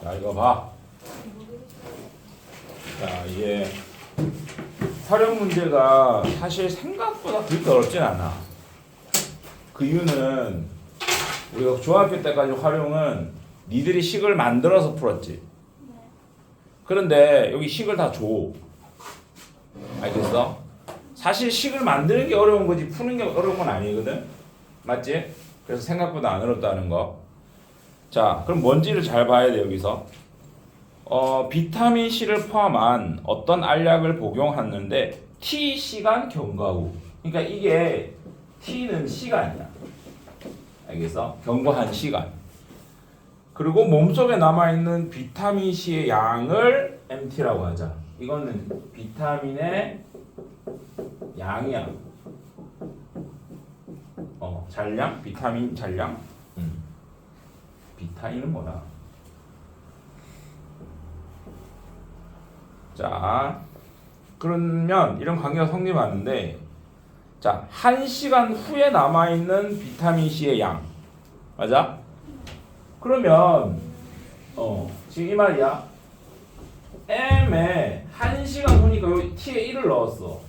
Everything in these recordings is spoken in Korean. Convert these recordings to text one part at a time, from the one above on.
자, 이거 봐. 자, 이게 활용 문제가 사실 생각보다 그렇게 어렵진 않아. 그 이유는 우리가 중학교 때까지 활용은 니들이 식을 만들어서 풀었지. 그런데 여기 식을 다 줘. 알겠어? 사실 식을 만드는 게 어려운 거지 푸는 게 어려운 건 아니거든. 맞지? 그래서 생각보다 안 어렵다는 거. 자, 그럼 뭔지를 잘 봐야 돼 여기서. 비타민 C를 포함한 어떤 알약을 복용하는데 T 시간 경과 후. 그러니까 이게 T는 시간이야. 알겠어? 경과한 시간. 그리고 몸속에 남아있는 비타민 C의 양을 MT라고 하자. 이거는 비타민의 양이야. 잔량? 비타민 잔량? 비타민은 뭐야? 자, 그러면 이런 관계가 성립하는데, 자, 1시간 후에 남아있는 비타민 C의 양. 맞아? 그러면, 지금 이 말이야. M에 1시간 후니까 여기 T에 1을 넣었어.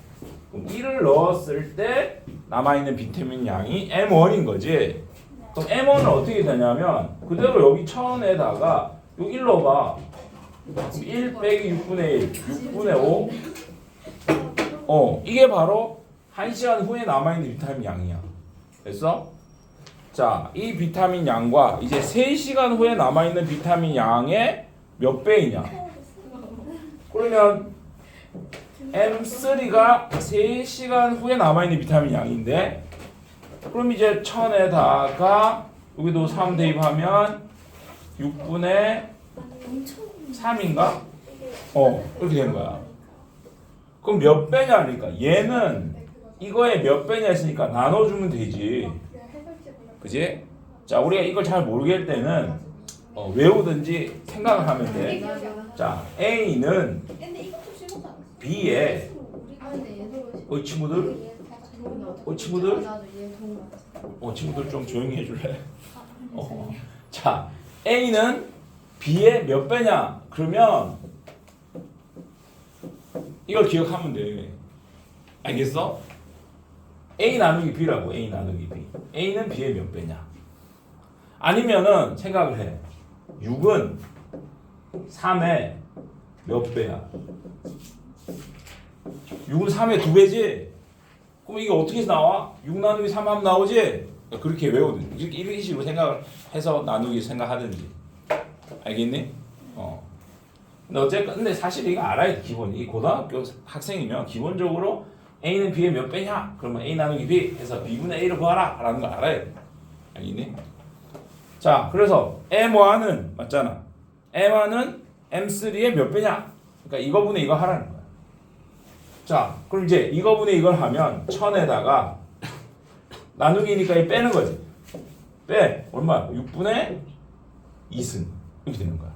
그럼 1을 넣었을 때 남아있는 비타민 양이 M1인 거지. 그럼 M1은 어떻게 되냐면, 그대로 여기 1000에다가 여기 1 넣어봐. 1 빼기 6분의 1, 6분의 5. 이게 바로 1시간 후에 남아있는 비타민 양이야. 됐어? 자, 이 비타민 양과 이제 3시간 후에 남아있는 비타민 양의 몇 배이냐? 그러면 M3가 3시간 후에 남아있는 비타민 양인데, 그럼 이제 1000에다가 여기도 3 대입하면 6분의 3인가? 이렇게 된 거야. 그럼 몇 배냐? 그러니까 얘는 이거에 몇 배냐 했으니까 나눠주면 되지. 그지? 자, 우리가 이걸 잘 모르겠을 때는 외우든지 생각을 하면 돼. 자, A는 B에 친구들? 친구들 좀 조용히 해줄래? 자, A는 B의 몇 배냐? 그러면 이걸 기억하면 돼. 알겠어? A 나누기 B라고. A 나누기 B. A는 B의 몇 배냐? 아니면은 생각을 해. 6은 3의 몇 배야? 6은 3의 2배지? 그럼 이게 어떻게 나와? 6 나누기 3 하면 나오지? 그렇게 외우든 이렇게 식으로 생각을 해서 나누기 생각하든지. 알겠니? 근데 사실 이거 알아야 돼. 기본. 이 고등학교 학생이면 기본적으로 A는 B의 몇 배냐? 그러면 A 나누기 B 해서 B분의 A를 구하라 라는 걸 알아야 돼. 알겠니? 자, 그래서 M1은 맞잖아. M1은 M3의 몇 배냐? 그러니까 이거분의 이거 하라는 거야. 자, 그럼 이제 이거분의 이걸 하면 1000에다가 나누기니까 이 빼는 거지. 빼. 얼마? 6분의 2승. 이렇게 되는 거야.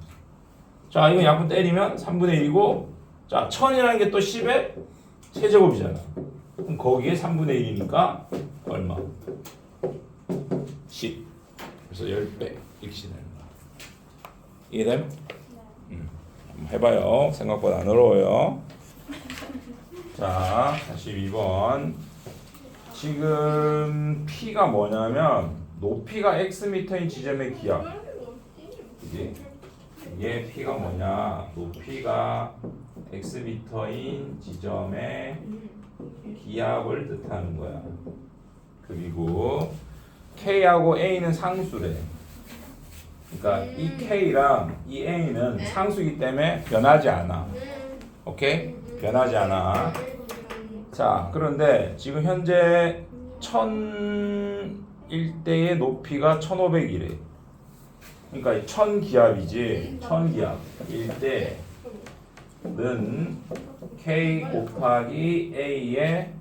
자, 이거 양분 때리면 3분의 1이고, 자, 1000이라는 게 또 10의 세제곱이잖아. 그럼 거기에 3분의 1이니까 얼마? 10. 그래서 10배. 이렇게 되는 거야. 이해됨? 한번 해봐요. 생각보다 안 어려워요. 자, 42번. 지금 P가 뭐냐면 높이가 X미터인 지점의 기압. 이게 얘 P가 뭐냐? 높이가 X미터인 지점의 기압을 뜻하는 거야. 그리고 K하고 A는 상수래. 그러니까 이 K랑 이 A는 상수이기 때문에 변하지 않아. 오케이? 변하지 않아. 자, 그런데 지금 현재 1000일대의 높이가 1500이래. 그러니까 1000기압이지. 1000기압. 1대는 K 곱하기 A의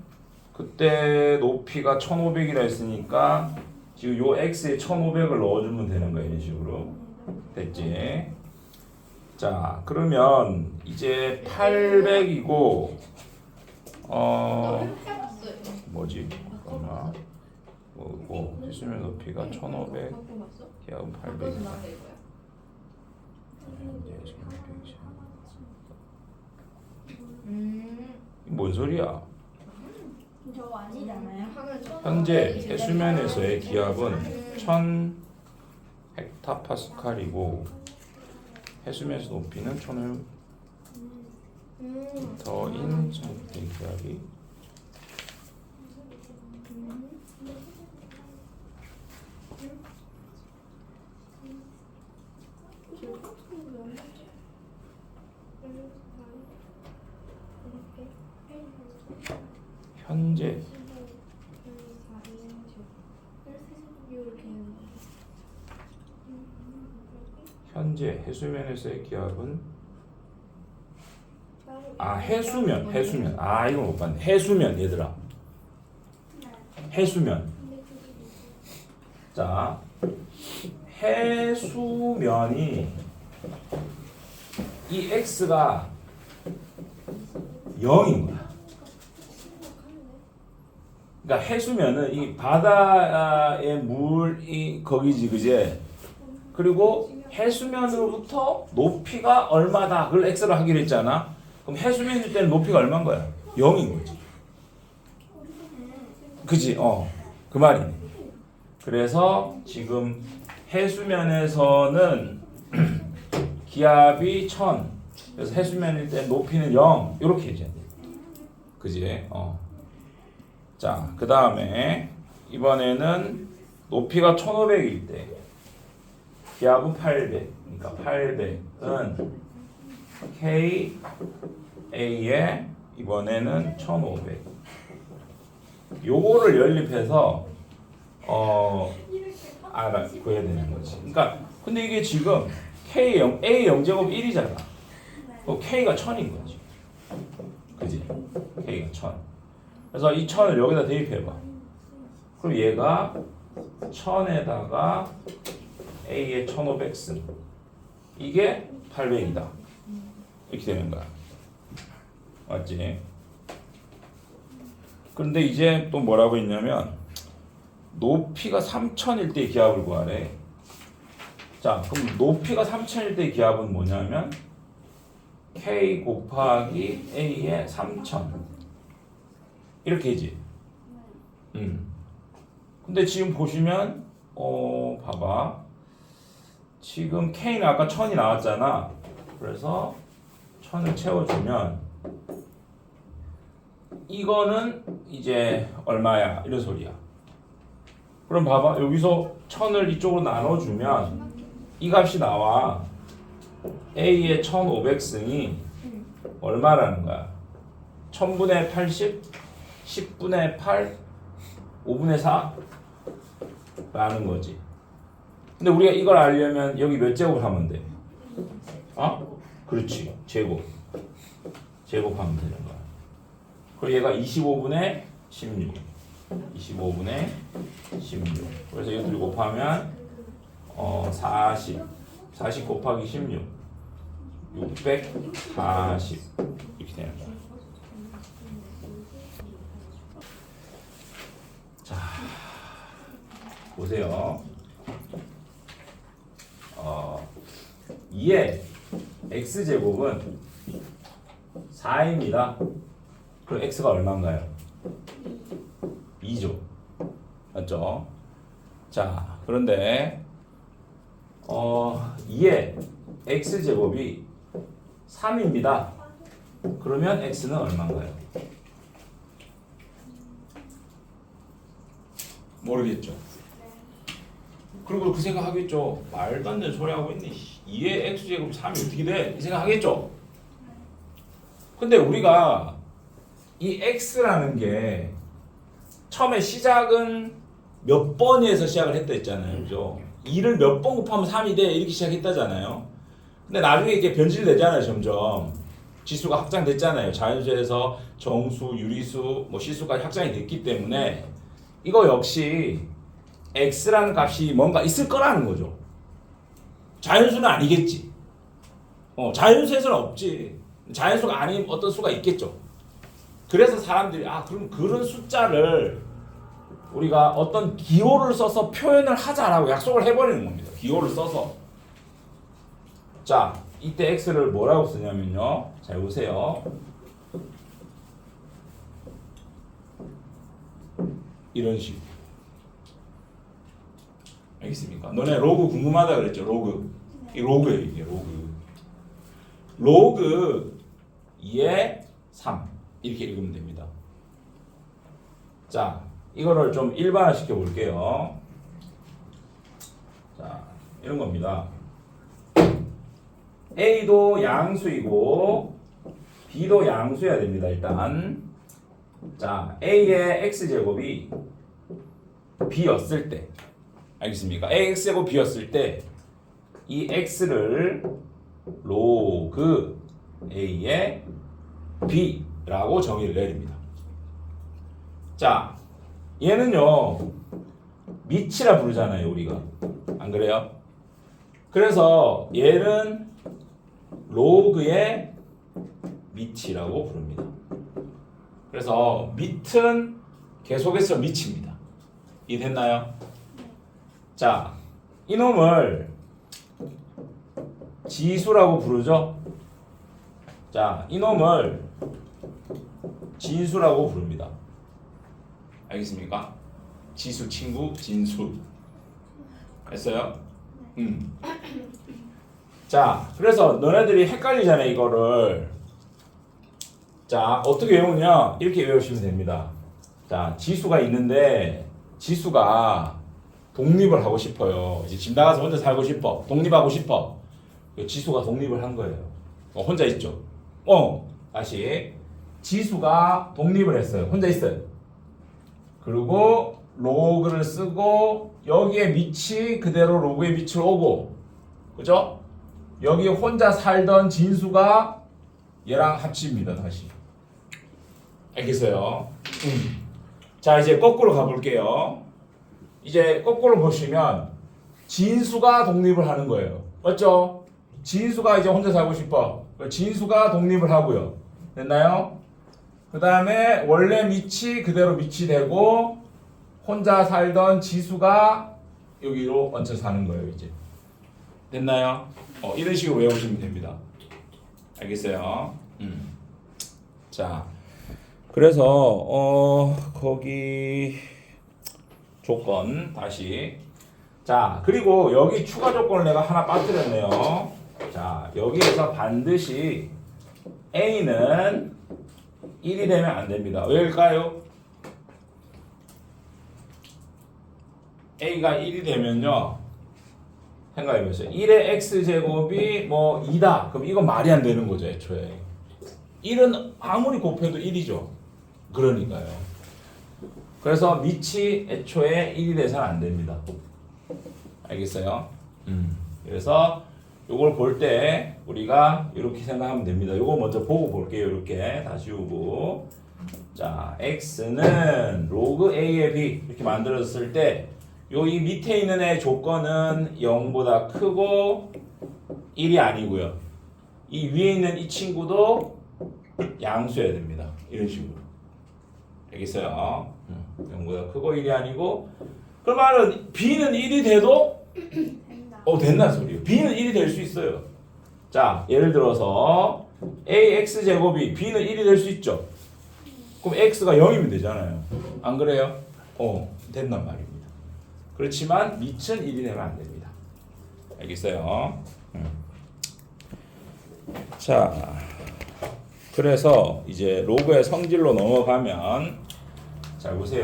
그때 높이가 1500이라 했으니까 지금 요 X에 1500을 넣어주면 되는 거야. 이런 식으로. 됐지? 자, 그러면 이제 800이고 뭐지? 잠깐만. 수면 높이가 1500 기압은 800이다. 뭔 소리야? 저거 아니잖아요. 현재 해수면에서의 기압은 1000 헥타파스칼이고 해수면에서 높이는 1000 더인 전기 기압이 현재 해수면에서의 기압은 해수면 이거 못 봤네. 해수면 얘들아. 해수면. 자, 해수면이 이 x가 0인 거야. 그러니까 해수면은 이 바다의 물이 거기지, 그제? 그리고 해수면으로부터 높이가 얼마다 그걸 x로 하기로 했잖아. 그럼 해수면일 때는 높이가 얼마인 거야? 0인 거지. 그지? 그 말이네. 그래서 지금 해수면에서는 기압이 1000. 그래서 해수면일 때 높이는 0. 이렇게 해줘야 돼. 그지? 자, 그 다음에 이번에는 높이가 1500일 때 기압은 800. 그러니까 800은 KA에 이번에는 1500. 요거를 연립해서 구해야 되는 거지. 그러니까 근데 이게 지금 K0 A 0제곱 1이잖아. K가 1000인 거지. 그지? K가 1000. 그래서 이 1000을 여기다 대입해 봐. 그럼 얘가 1000에다가 A에 1500 쓴. 이게 800이다. 이렇게 되는 거야. 맞지? 그런데 이제 또 뭐라고 했냐면 높이가 3000일 때 기압을 구하래. 자, 그럼 높이가 3000일 때 기압은 뭐냐면 K 곱하기 A에 3000 이렇게지. 근데 지금 보시면 봐봐. 지금 K는 아까 1000이 나왔잖아. 그래서 1000을 채워주면 이거는 이제 얼마야? 이런 소리야. 그럼 봐봐. 여기서 1000을 이쪽으로 나눠주면 이 값이 나와. A의 1500승이 얼마라는 거야? 1000분의 80, 10분의 8, 5분의 4 라는 거지. 근데 우리가 이걸 알려면 여기 몇 제곱 하면 돼? 그렇지. 제곱하면 되는 거야. 그리고 얘가 25분의 16. 25분의 16. 그래서 이거 둘이 곱하면 40. 40 곱하기 16. 640. 이렇게 되는 거야. 자, 보세요. 2의 x제곱은 4입니다. 그럼 x가 얼마인가요? 2죠. 맞죠? 자, 그런데 2의 x제곱이 3입니다. 그러면 x는 얼마인가요? 모르겠죠. 그리고 그 생각하겠죠. 말도 안 되는 소리 하고 있네. 2의 x제곱 3이 어떻게 돼? 이 생각하겠죠. 근데 우리가 이 x라는 게 처음에 시작은 몇 번에서 시작을 했다 했잖아요. 그죠? 2를 몇 번 곱하면 3이 돼. 이렇게 시작했다잖아요. 근데 나중에 이게 변질되잖아요. 점점. 지수가 확장됐잖아요. 자연수에서 정수, 유리수, 실수까지 확장이 됐기 때문에 이거 역시 x라는 값이 뭔가 있을 거라는 거죠. 자연수는 아니겠지. 자연수에서는 없지. 자연수가 아닌 어떤 수가 있겠죠. 그래서 사람들이 그럼 그런 숫자를 우리가 어떤 기호를 써서 표현을 하자라고 약속을 해버리는 겁니다. 기호를 써서. 자, 이때 x를 뭐라고 쓰냐면요. 잘 보세요. 이런 식으로. 알겠습니까? 너네 로그 궁금하다 그랬죠? 로그. 이 로그예요, 이게 로그. 로그 2의 3 이렇게 읽으면 됩니다. 자, 이거를 좀 일반화 시켜 볼게요. 자, 이런 겁니다. A도 양수이고 B도 양수여야 됩니다. 일단 자, A의 x제곱이 B였을 때 알겠습니까? Ax제곱 B였을 때 이 x를 로그 A의 B라고 정의를 내립니다. 자, 얘는요 밑이라 부르잖아요, 우리가. 안 그래요? 그래서 얘는 로그의 밑이라고 부릅니다. 그래서 밑은 계속해서 밑입니다. 이해됐나요? 자, 이놈을 지수라고 부르죠. 자, 이놈을 진수라고 부릅니다. 알겠습니까? 지수 친구 진수. 했어요? 자, 그래서 너네들이 헷갈리잖아요, 이거를. 자, 어떻게 외우냐? 이렇게 외우시면 됩니다. 자, 지수가 있는데 지수가 독립을 하고 싶어요. 이제 집 나가서 혼자 살고 싶어. 독립하고 싶어. 지수가 독립을 한 거예요. 혼자 있죠? 다시. 지수가 독립을 했어요. 혼자 있어요. 그리고 로그를 쓰고 여기에 밑이 그대로 로그의 밑을 오고, 그죠? 여기 혼자 살던 진수가 얘랑 합칩니다. 다시. 알겠어요? 자, 이제 거꾸로 가볼게요. 이제 거꾸로 보시면 진수가 독립을 하는 거예요. 맞죠? 진수가 이제 혼자 살고 싶어. 진수가 독립을 하고요. 됐나요? 그 다음에 원래 밑이 그대로 밑이 되고 혼자 살던 지수가 여기로 얹혀 사는 거예요. 이제 됐나요? 이런 식으로 외우시면 됩니다. 알겠어요? 자, 그래서 거기 조건 다시. 자, 그리고 여기 추가 조건을 내가 하나 빠뜨렸네요. 자, 여기에서 반드시 A는 1이 되면 안 됩니다. 왜일까요? A가 1이 되면요, 생각해보세요. 1의 x제곱이 뭐 2다. 그럼 이건 말이 안 되는 거죠, 애초에. 1은 아무리 곱해도 1이죠. 그러니까요. 그래서 밑이 애초에 1이 돼서는 안 됩니다. 알겠어요? 그래서 요걸 볼 때 우리가 이렇게 생각하면 됩니다. 요거 먼저 보고 볼게요. 이렇게 다 지우고. 자, x는 로그 a의 b 이렇게 만들었을 때 요 이 밑에 있는 애 조건은 0보다 크고 1이 아니고요. 이 위에 있는 이 친구도 양수여야 됩니다. 이런 식으로. 알겠어요? 0보다 크고 1이 아니고, 그 말은 b는 1이 돼도 된다는 소리예요. b는 1이 될 수 있어요. 자, 예를 들어서 ax 제곱이 b는 1이 될 수 있죠. 그럼 x가 0이면 되잖아요. 안 그래요? 된단 말입니다. 그렇지만 밑은 1이 되면 안 됩니다. 알겠어요? 자, 그래서 이제 로그의 성질로 넘어가면, 잘 보세요.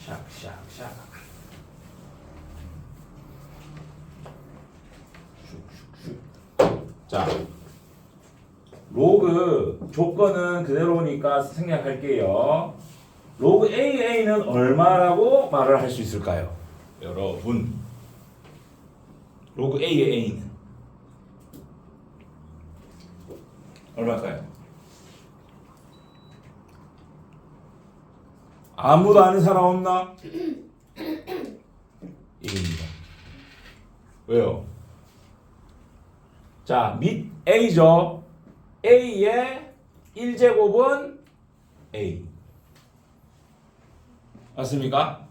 샥샥샥. 자, 로그 조건은 그대로니까 생략할게요. 로그 AA는 얼마라고 말을 할 수 있을까요? 여러분, 로그 A의 A는 얼마일까요? 아무도 아는 사람 없나? 1입니다. 왜요? 자, 밑 A죠. A의 1제곱은 A. 맞습니까?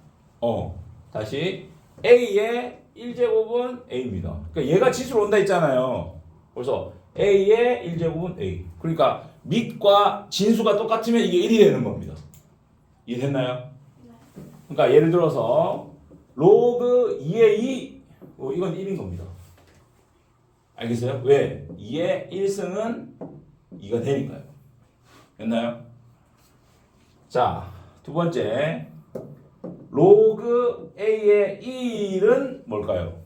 다시 A의 1제곱은 a입니다. 그러니까 얘가 지수로 온다 했잖아요. 그래서 a의 1제곱은 a. 그러니까 밑과 진수가 똑같으면 이게 1이 되는 겁니다. 이해됐나요? 그러니까 예를 들어서 로그 2의 2 이건 1인 겁니다. 알겠어요? 왜? 2의 1승은 2가 되니까요. 됐나요? 자, 두 번째 로그 a의 1은 뭘까요?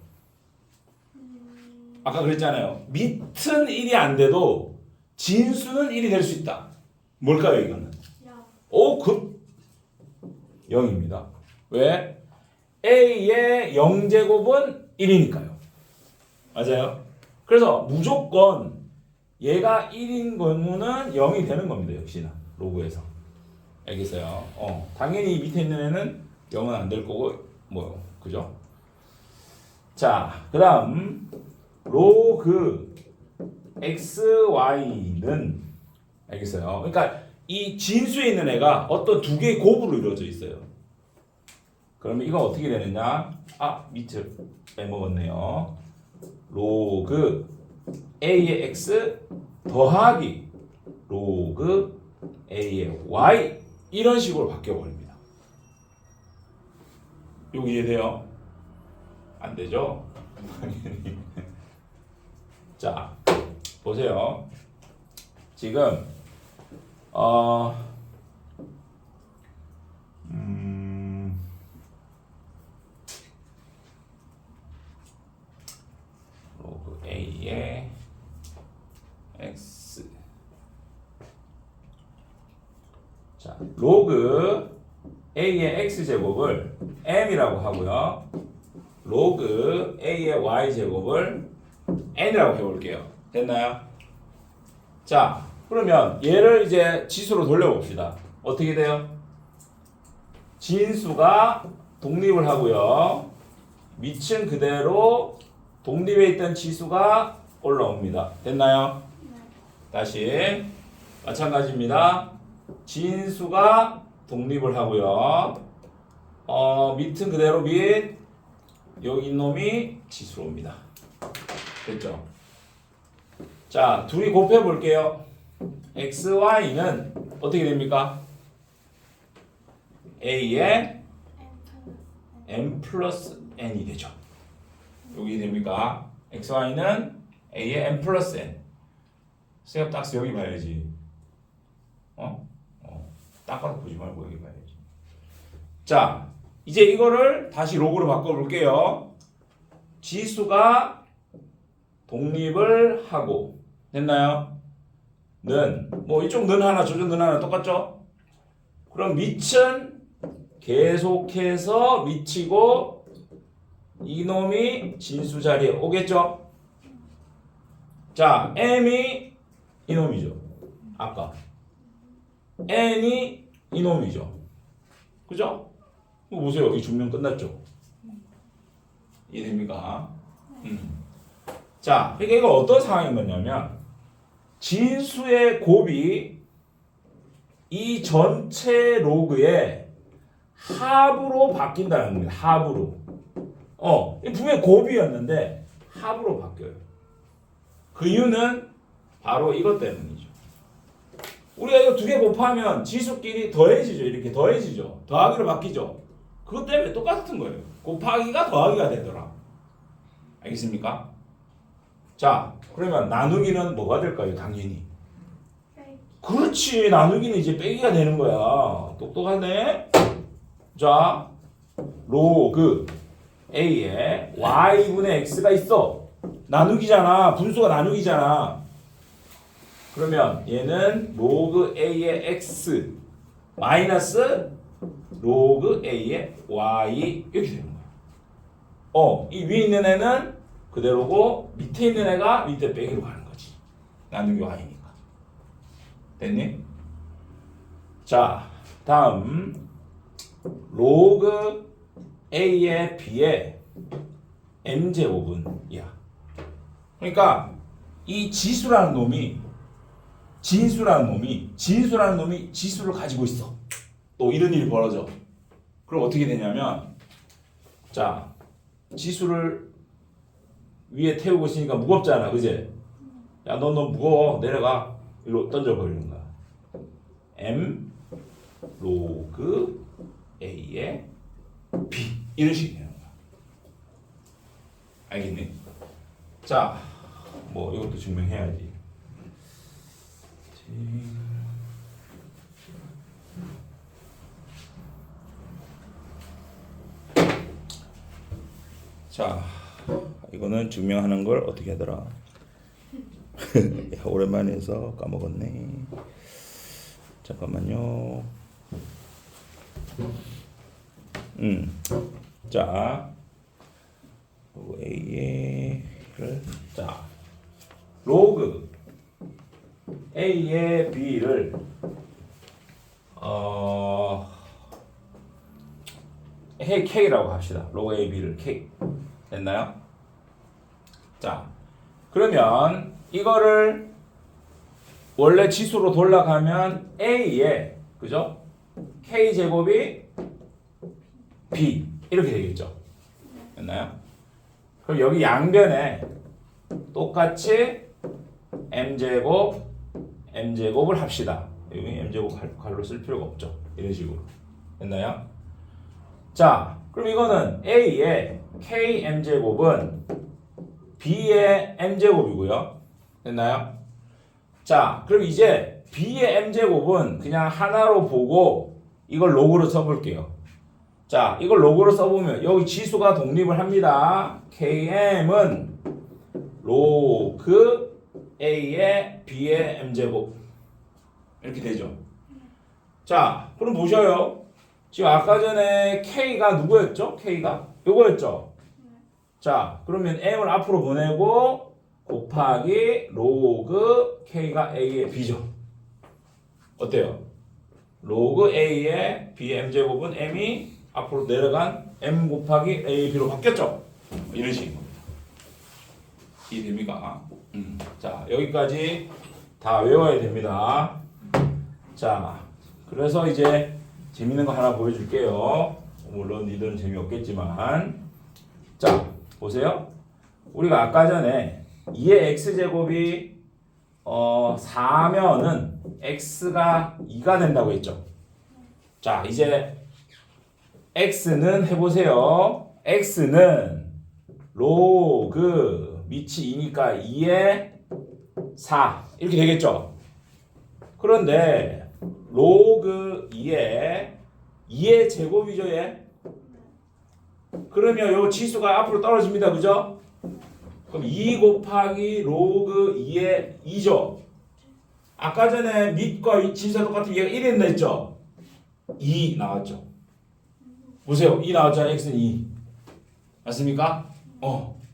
아까 그랬잖아요. 밑은 1이 안 돼도 진수는 1이 될 수 있다. 뭘까요, 이거는? 오, 0입니다. 왜? a의 0제곱은 1이니까요. 맞아요? 그래서 무조건 얘가 1인 경우는 0이 되는 겁니다. 역시나 로그에서. 알겠어요? 당연히 밑에 있는 애는 0은 안 될 거고 뭐 그죠? 자, 그다음 로그 xy는 알겠어요? 그러니까 이 진수에 있는 애가 어떤 두 개의 곱으로 이루어져 있어요. 그러면 이건 어떻게 되느냐? 밑을 빼먹었네요. 로그 a의 x 더하기 로그 a의 y 이런 식으로 바뀌어 버립니다. 이거 이해돼요? 안 되죠? 자, 보세요. 지금 로그 a의 x 자, 로그 a의 x제곱을 m이라고 하고요. 로그 a의 y제곱을 n이라고 해볼게요. 됐나요? 자, 그러면 얘를 이제 지수로 돌려봅시다. 어떻게 돼요? 진수가 독립을 하고요. 밑은 그대로 독립에 있던 지수가 올라옵니다. 됐나요? 다시 마찬가지입니다. 진수가 독립을 하고요. 밑은 그대로 밑 여기 놈이 지수로 옵니다. 됐죠? 자, 둘이 곱해 볼게요. xy는 어떻게 됩니까? a의 m 플러스 n이 되죠. 여기 됩니까? xy는 a의 m 플러스 n. 셋업 딱스 여기 봐야지. 닦아서 보지 말고 여기 봐야지. 자, 이제 이거를 다시 로그로 바꿔볼게요. 지수가 독립을 하고 됐나요? 는 뭐 이쪽 는 하나 저쪽 는 하나 똑같죠? 그럼 밑은 계속해서 미치고 이놈이 진수 자리에 오겠죠? 자, m이 이놈이죠. 아까 n이 이놈이죠. 그죠? 보세요. 이 중면 끝났죠? 이해됩니까? 자, 그러니까 이거 어떤 상황인 거냐면 진수의 곱이 이 전체 로그의 합으로 바뀐다는 겁니다. 합으로. 분명히 곱이었는데 합으로 바뀌어요. 그 이유는 바로 이것 때문이죠. 우리가 이거 두 개 곱하면 지수끼리 더해지죠. 이렇게 더해지죠. 더하기로 바뀌죠. 그것 때문에 똑같은 거예요. 곱하기가 더하기가 되더라. 알겠습니까? 자, 그러면 나누기는 뭐가 될까요? 당연히. 그렇지. 나누기는 이제 빼기가 되는 거야. 똑똑하네. 자, 로그 a에 y분의 x가 있어. 나누기잖아. 분수가 나누기잖아. 그러면 얘는 로그 a의 x 마이너스 로그 a의 y 이렇게 되는 거야. 이 위에 있는 애는 그대로고 밑에 있는 애가 밑에 빼기로 가는 거지. 나누기 y니까. 됐니? 자, 다음 로그 a의 b의 m제곱은 야. 그러니까 이 지수라는 놈이 진수라는 놈이 지수를 가지고 있어. 또 이런 일이 벌어져. 그럼 어떻게 되냐면 자, 지수를 위에 태우고 있으니까 무겁잖아, 그지? 야, 너 무거워, 내려가. 이리로 던져버리는 거야. m 로그 a의 b 이런 식이 되는 거야. 알겠니? 자, 뭐 이것도 증명해야지. 자, 이거는 증명하는 걸 어떻게 하더라? 야, 오랜만에 해서 까먹었네. 잠깐만요. 자, A를 자 로그 A의 B를 K라고 합시다. 로그 A, B를 K 됐나요? 자, 그러면 이거를 원래 지수로 돌아가면 A에 그죠? K 제곱이 B 이렇게 되겠죠. 됐나요? 그럼 여기 양변에 똑같이 m제곱을 합시다. 여기 m제곱 가로 쓸 필요가 없죠. 이런 식으로. 됐나요? 자, 그럼 이거는 A의 KM제곱은 B의 M제곱이고요. 됐나요? 자, 그럼 이제 B의 M제곱은 그냥 하나로 보고 이걸 로그로 써볼게요. 자, 이걸 로그로 써보면 여기 지수가 독립을 합니다. KM은 로그 A의 B의 M제곱 이렇게 되죠. 자, 그럼 보셔요. 지금 아까 전에 K가 누구였죠? K가 요거였죠. 자, 그러면 M을 앞으로 보내고 곱하기 로그 K가 A의 B죠. 어때요? 로그 A의 B의 M제곱은 M이 앞으로 내려간 M 곱하기 A, B로 바뀌었죠? 이런 식인 겁니다. 이해됩니까? 자, 여기까지 다 외워야 됩니다. 자, 그래서 이제 재밌는 거 하나 보여줄게요. 물론 니들은 재미없겠지만 자, 보세요. 우리가 아까 전에 2의 x제곱이 4면은 x가 2가 된다고 했죠. 자, 이제 x는 해보세요. x는 로그 밑이 2니까 2의 4 이렇게 되겠죠. 그런데 로그 2의 제곱이죠, 얘. 그러면 요 지수가 앞으로 떨어집니다, 그죠? 그럼 2 곱하기 로그 2의 2죠. 아까 전에 밑과 지수가 똑같으면 얘가 1이 된다 했죠? 2 나왔죠. 보세요. 2 나왔잖아요. x는 2. 맞습니까?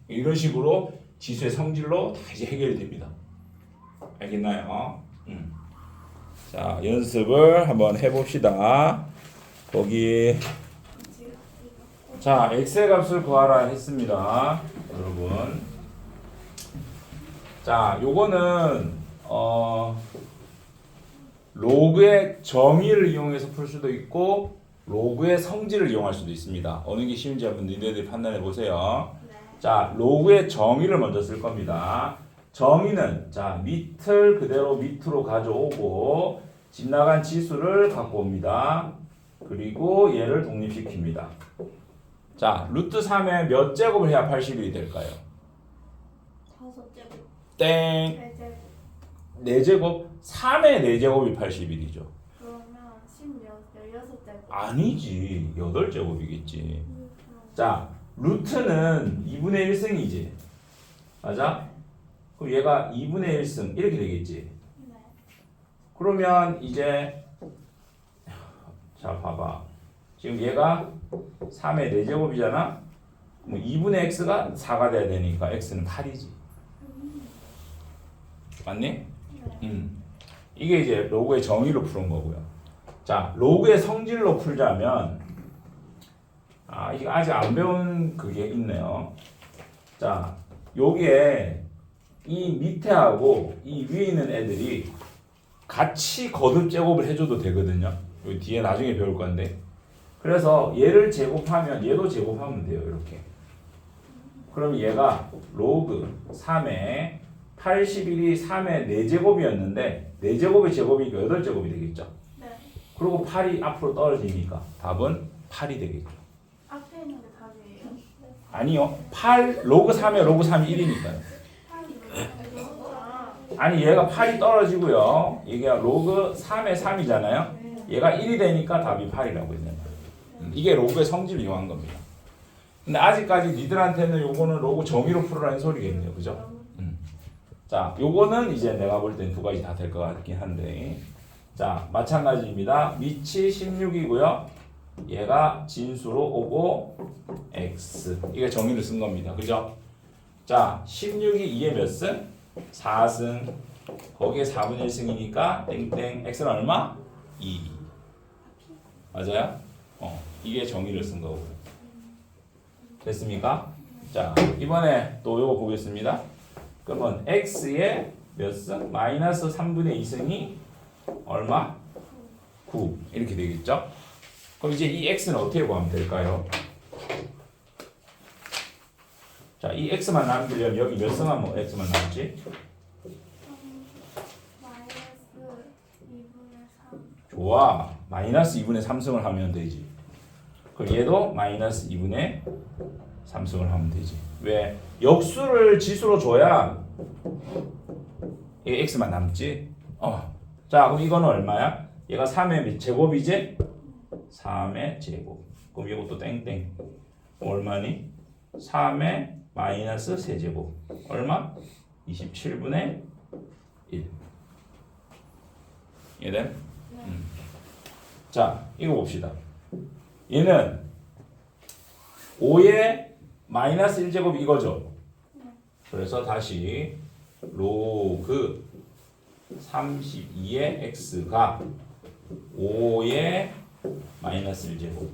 이런 식으로 지수의 성질로 다 이제 해결이 됩니다. 알겠나요? 자, 연습을 한번 해봅시다. 거기 자, x의 값을 구하라 했습니다. 여러분. 자, 요거는 로그의 정의를 이용해서 풀 수도 있고 로그의 성질을 이용할 수도 있습니다. 어느 게 쉬운지 한번 니네들이 판단해 보세요. 자, 로그의 정의를 먼저 쓸 겁니다. 정의는 자, 밑을 그대로 밑으로 가져오고 집 나간 지수를 갖고 옵니다. 그리고 얘를 독립시킵니다. 자, 루트 3에 몇 제곱을 해야 80일이 될까요? 5제곱. 땡. 4제곱. 4제곱? 3의 4제곱이 80일이죠. 그러면 16제곱. 아니지. 8제곱이겠지. 자, 루트는 2분의 1승이지. 맞아? 그럼 얘가 2분의 1승 이렇게 되겠지. 네. 그러면 이제 자, 봐봐. 지금 얘가 3의 4제곱이잖아. 그럼 2분의 x가 4가 돼야 되니까 x는 8이지. 맞니? 네. 이게 이제 로그의 정의로 푸는 거고요. 자, 로그의 성질로 풀자면 이게 아직 안 배운 그게 있네요. 자, 여기에 이 밑에하고 이 위에 있는 애들이 같이 거듭 제곱을 해줘도 되거든요. 여기 뒤에 나중에 배울 건데. 그래서 얘를 제곱하면 얘도 제곱하면 돼요. 이렇게. 그럼 얘가 로그 3에 81이 3의 4제곱이었는데 4제곱의 제곱이니까 8제곱이 되겠죠. 네. 그리고 8이 앞으로 떨어지니까 답은 8이 되겠죠. 앞에 있는 게 답이에요. 아니요. 8 로그 3에 로그 3이 1이니까요. 아, 아니 얘가 8이 떨어지고요. 이게 로그 3의 3이잖아요. 얘가 1이 되니까 답이 8이라고 있는 거예요. 이게 로그의 성질을 이용한 겁니다. 근데 아직까지 니들한테는 요거는 로그 정의로 풀으라는 소리겠네요. 그죠? 자, 요거는 이제 내가 볼 땐 두 가지 다 될 것 같긴 한데. 자, 마찬가지입니다. 위치 16이고요. 얘가 진수로 오고 x. 이게 정의를 쓴 겁니다. 그죠? 자, 16이 2의 몇 승? 4승. 거기에 4분의 1승이니까 땡땡. x는 얼마? 2. 맞아요? 이게 정의를 쓴 거고. 됐습니까? 자, 이번에 또 요거 보겠습니다. 그러면 x의 몇 승? 마이너스 3분의 2승이 얼마? 9. 이렇게 되겠죠? 그럼 이제 이 x는 어떻게 구하면 될까요? 자, 이 x만 남기려면 여기 몇 승하면 x만 남지? 마이너스 2분의 3. 좋아. 마이너스 2분의 3승을 하면 되지. 그럼 얘도 마이너스 2분의 3승을 하면 되지. 왜? 역수를 지수로 줘야 이게 x만 남지. 자, 그럼 이거는 얼마야? 얘가 3의 제곱이지? 3의 제곱. 그럼 이것도 땡땡. 그럼 얼마니? 3의 마이너스 세제곱. 얼마? 27분의 1. 이해돼? 자, 이거 봅시다. 얘는 5의 마이너스 1제곱 이거죠. 그래서 다시 로그 32의 x가 5의 마이너스 1제곱.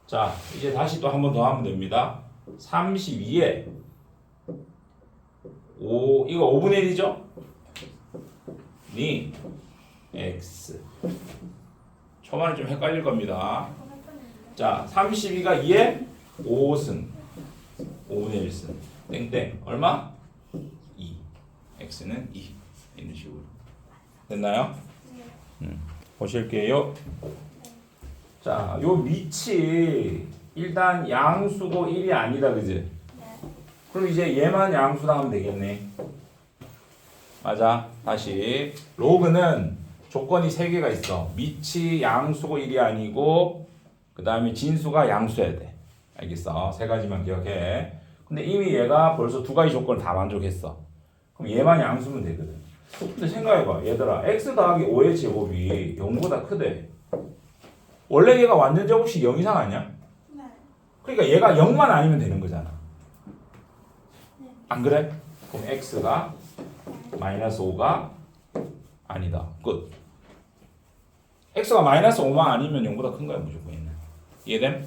자, 이제 다시 또 한 번 더 하면 됩니다. 32에 5, 이거 5분의 1이죠? 니 x. 초반에 좀 헷갈릴 겁니다. 자, 32가 2에 5승. 5분의 1승. 땡땡. 얼마? 2. x는 2. 이런 식으로. 됐나요? 보실게요. 자, 요 밑이 일단 양수고 1이 아니다. 그지? 네. 그럼 이제 얘만 양수라 하면 되겠네. 맞아. 다시. 로그는 조건이 3개가 있어. 밑이 양수고 1이 아니고 그 다음에 진수가 양수여야 돼. 알겠어? 3가지만 기억해. 근데 이미 얘가 벌써 2가지 조건을 다 만족했어. 그럼 얘만 양수면 되거든. 근데 생각해봐. 얘들아, x 더하기 5의 제곱이 0보다 크대. 원래 얘가 완전 제곱식 0 이상 아니야? 네. 그러니까 얘가 0만 아니면 되는 거잖아. 안 그래? 그럼 x가 마이너스 5가 아니다. 끝. x가 마이너스 5만 아니면 0보다 큰 거야. 무조건 있네. 이해됨?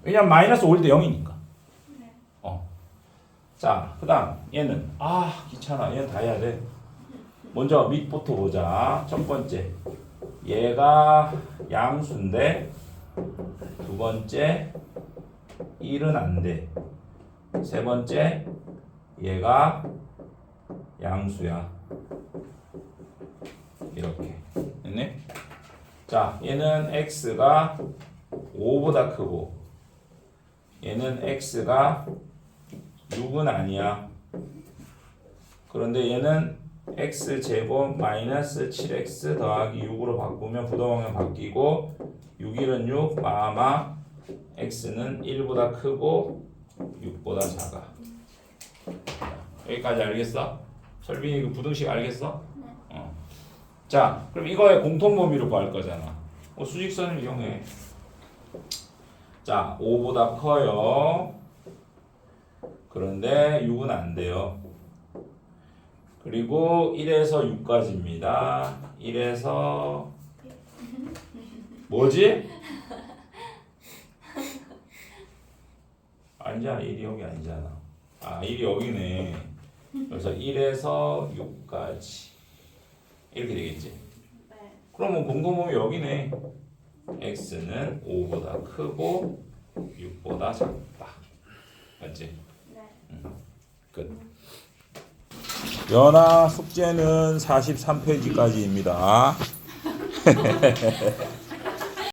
왜냐면 마이너스 5일 때 0이니까. 네. 자, 그 다음 얘는 귀찮아. 얘는 다 해야 돼. 먼저 밑부터 보자. 첫 번째 얘가 양수인데 두 번째 1은 안 돼. 세 번째 얘가 양수야. 이렇게 됐네? 자, 얘는 x가 5보다 크고 얘는 x가 6은 아니야. 그런데 얘는 x제곱 마이너스 7x 더하기 6으로 바꾸면 부동항은 바뀌고 6, 1은 6, 마마 x는 1보다 크고 6보다 작아. 여기까지 알겠어? 설빈이 그 부등식 알겠어? 네. 자, 그럼 이거의 공통범위를 구할 거잖아. 수직선을 이용해. 자, 5보다 커요. 그런데 6은 안 돼요. 그리고 1에서 6까지입니다. 1에서 뭐지? 아니잖아. 1이 여기 아니잖아. 1이 여기네. 그래서 1에서 6까지 이렇게 되겠지. 네. 그러면 공통범위 여기네. x는 5보다 크고 6보다 작다. 맞지? 네. 끝. 연아 숙제는 43페이지까지입니다.